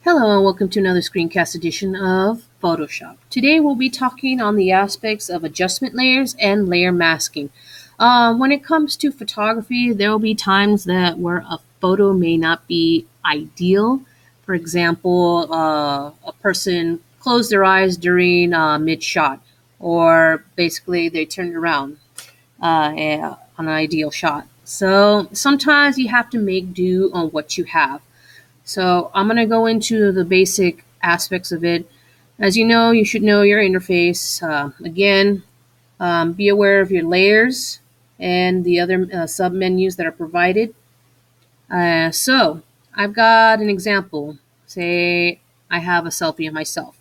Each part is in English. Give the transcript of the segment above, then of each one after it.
Hello and welcome to another screencast edition of Photoshop. Today we'll be talking on the aspects of adjustment layers and layer masking. When it comes to photography, there will be times where a photo may not be ideal. For example, a person closed their eyes during mid-shot, or basically they turned around on an ideal shot. So sometimes you have to make do on what you have. So I'm going to go into the basic aspects of it. As you know, you should know your interface. Be aware of your layers and the other sub-menus that are provided. So I've got an example. Say I have a selfie of myself.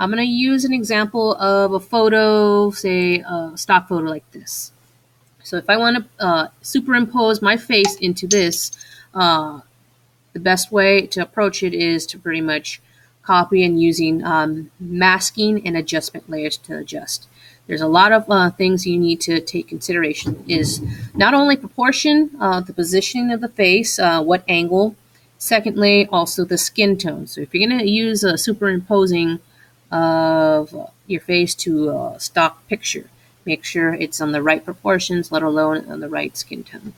I'm going to use an example of a photo, say a stock photo like this. So if I want to superimpose my face into this, the best way to approach it is to pretty much copy and using masking and adjustment layers to adjust. There's a lot of things you need to take consideration is not only proportion, the positioning of the face, what angle. Secondly, also the skin tone. So if you're going to use a superimposing of your face to a stock picture, make sure it's on the right proportions, let alone on the right skin tone.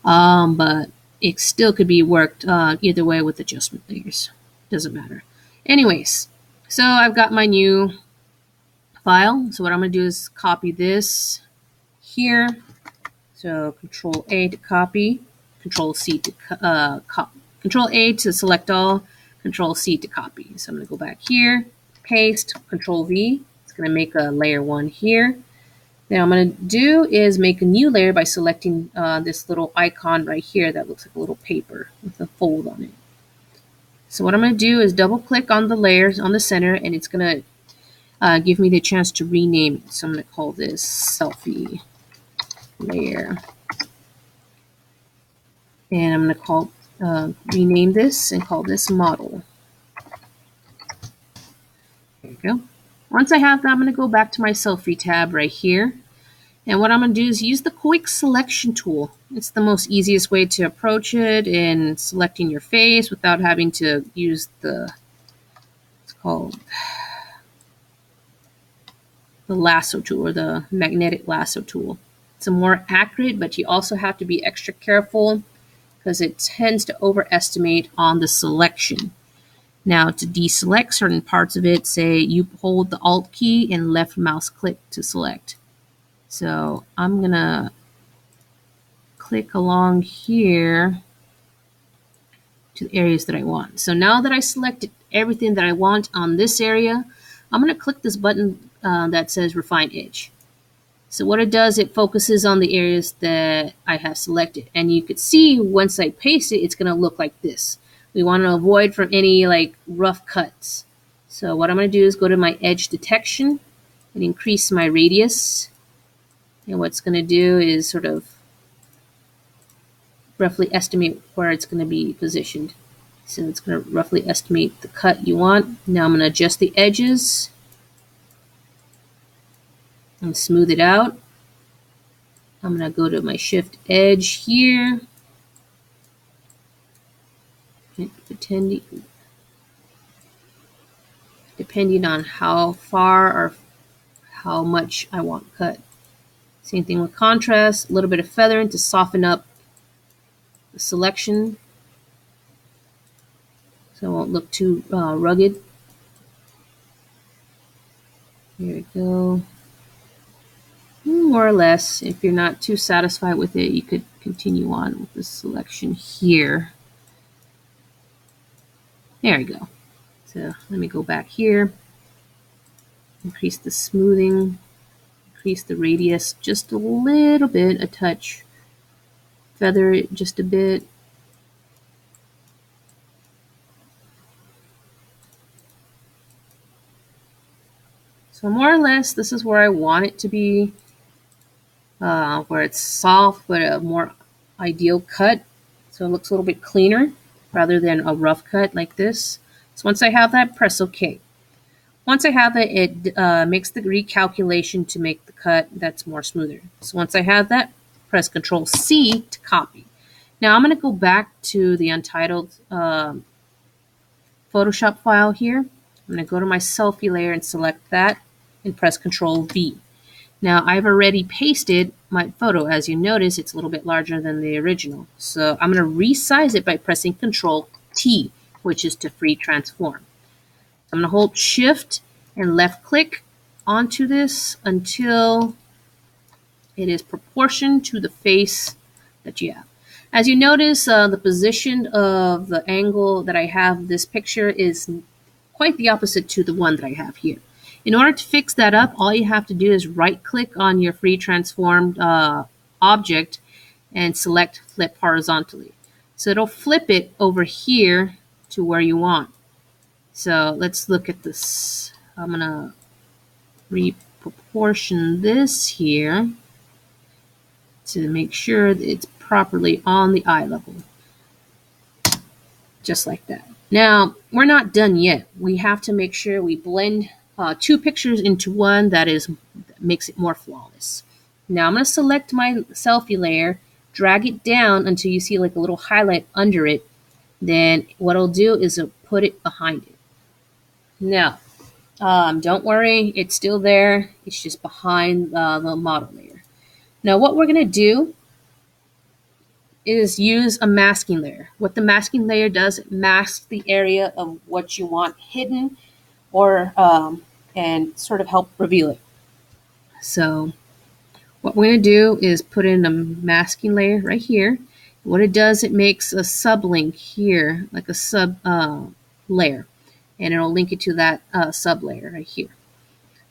But it still could be worked either way with adjustment layers. Doesn't matter. Anyways, so I've got my new file. So what I'm going to do is copy this here. So Control A to copy, Control C to Control A to select all, Control C to copy. So I'm going to go back here, paste, Control V. It's going to make a layer 1 here. Now I'm going to do is make a new layer by selecting this little icon right here that looks like a little paper with a fold on it. So what I'm going to do is double click on the layers on the center, and it's going to give me the chance to rename it. So I'm going to call this selfie layer. And I'm going to call rename this and call this model. There you go. Once I have that, I'm going to go back to my selfie tab right here. And what I'm going to do is use the quick selection tool. It's the most easiest way to approach it in selecting your face without having to use it's called the lasso tool or the magnetic lasso tool. It's a more accurate, but you also have to be extra careful because it tends to overestimate on the selection. Now to deselect certain parts of it, say you hold the Alt key and left mouse click to select. So I'm going to click along here to the areas that I want. So now that I selected everything that I want on this area, I'm going to click this button that says Refine Edge. So what it does, it focuses on the areas that I have selected. And you could see once I paste it, it's going to look like this. We want to avoid from any like rough cuts. So what I'm going to do is go to my edge detection and increase my radius. And what's going to do is sort of roughly estimate where it's going to be positioned. So it's going to roughly estimate the cut you want. Now I'm going to adjust the edges and smooth it out. I'm going to go to my shift edge here. Depending on how far or how much I want cut. Same thing with contrast, a little bit of feathering to soften up the selection so it won't look too rugged. Here we go. More or less, if you're not too satisfied with it, you could continue on with the selection here. There we go. So let me go back here, increase the smoothing, increase the radius just a little bit, a touch, feather it just a bit. So more or less, this is where I want it to be, where it's soft but a more ideal cut. So it looks a little bit cleaner rather than a rough cut like this. So once I have that, press OK. Once I have it, it makes the recalculation to make the cut that's more smoother. So once I have that, press Control C to copy. Now I'm going to go back to the Untitled Photoshop file here. I'm going to go to my selfie layer and select that and press Control V. Now I've already pasted my photo. As you notice, it's a little bit larger than the original. So I'm going to resize it by pressing Control T, which is to free transform. I'm going to hold Shift and left click onto this until it is proportioned to the face that you have. As you notice, the position of the angle that I have this picture is quite the opposite to the one that I have here. In order to fix that up, all you have to do is right click on your free transformed object and select flip horizontally. So it'll flip it over here to where you want. So let's look at this. I'm going to reproportion this here to make sure that it's properly on the eye level. Just like that. Now, we're not done yet. We have to make sure we blend two pictures into one that makes it more flawless. Now I'm going to select my selfie layer, drag it down until you see like a little highlight under it. Then what I'll do is I'll put it behind it. Now, don't worry, it's still there. It's just behind the model layer. Now what we're going to do is use a masking layer. What the masking layer does, it masks the area of what you want hidden or and sort of help reveal it. So what we're going to do is put in a masking layer right here. What it does, it makes a sublink here, like a sub layer, and it'll link it to that sub layer right here.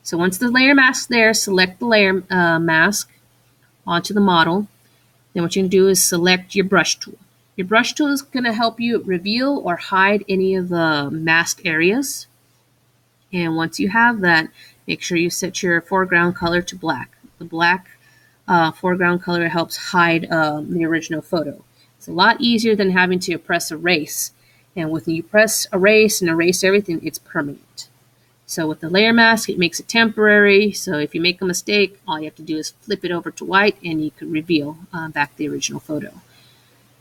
So once the layer mask's there, select the layer mask onto the model. Then what you can do is select your brush tool. Your brush tool is going to help you reveal or hide any of the masked areas. And once you have that, make sure you set your foreground color to black. The black foreground color helps hide the original photo. It's a lot easier than having to press erase. And when you press erase and erase everything, it's permanent. So with the layer mask, it makes it temporary. So if you make a mistake, all you have to do is flip it over to white and you can reveal back the original photo.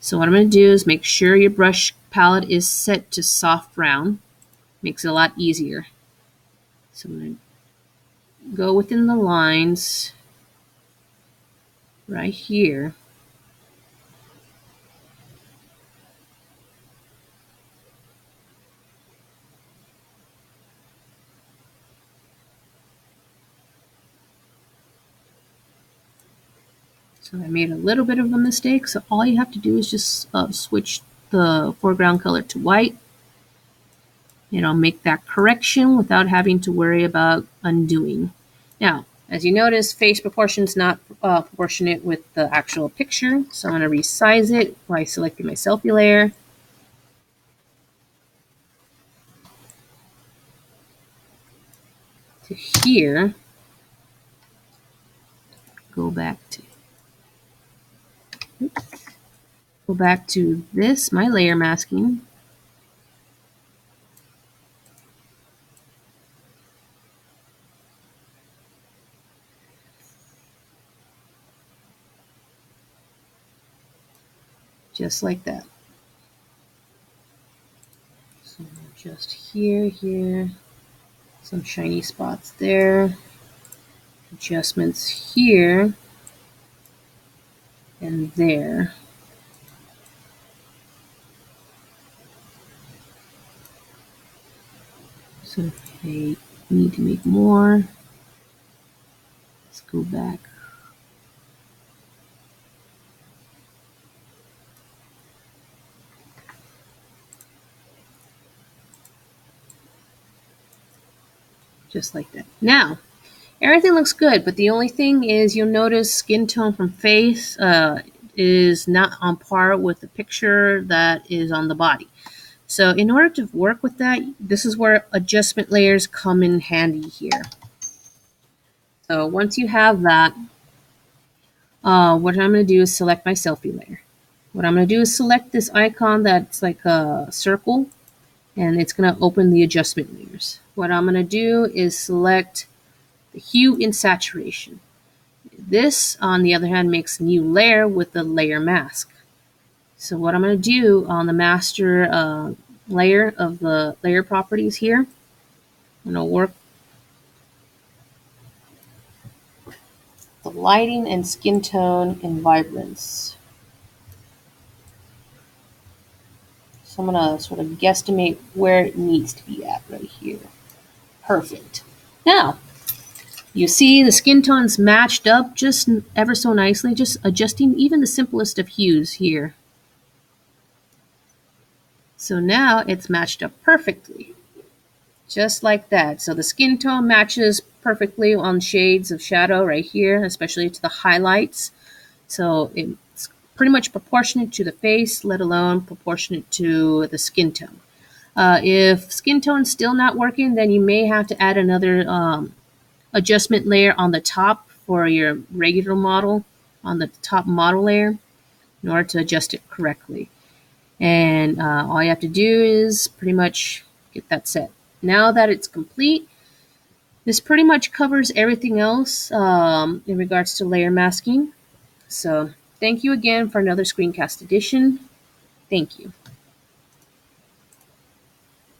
So what I'm going to do is make sure your brush palette is set to soft brown. Makes it a lot easier. So I'm going to go within the lines right here. So I made a little bit of a mistake. So all you have to do is just switch the foreground color to white. And I'll make that correction without having to worry about undoing. Now, as you notice, face proportion is not proportionate with the actual picture. So I'm going to resize it by selecting my selfie layer. To here. Go back to this, my layer masking. Just like that. So just here, some shiny spots there, adjustments here and there. So if I need to make more, let's go back. Just like that. Now, everything looks good, but the only thing is you'll notice skin tone from face is not on par with the picture that is on the body. So in order to work with that, this is where adjustment layers come in handy here. So once you have that, what I'm going to do is select my selfie layer. What I'm going to do is select this icon that's like a circle, and it's going to open the adjustment layers. What I'm going to do is select the hue in saturation. This, on the other hand, makes a new layer with the layer mask. So what I'm going to do on the master layer of the layer properties here. I'm going to work the lighting and skin tone and vibrance. So I'm going to sort of guesstimate where it needs to be at right here. Perfect. Now, you see the skin tones matched up just ever so nicely, just adjusting even the simplest of hues here. So now it's matched up perfectly, just like that. So the skin tone matches perfectly on shades of shadow right here, especially to the highlights. So it's pretty much proportionate to the face, let alone proportionate to the skin tone. If skin tone's still not working, then you may have to add another adjustment layer on the top for your regular model, on the top model layer, in order to adjust it correctly. And all you have to do is pretty much get that set. Now that it's complete, this pretty much covers everything else in regards to layer masking. So thank you again for another screencast edition. Thank you.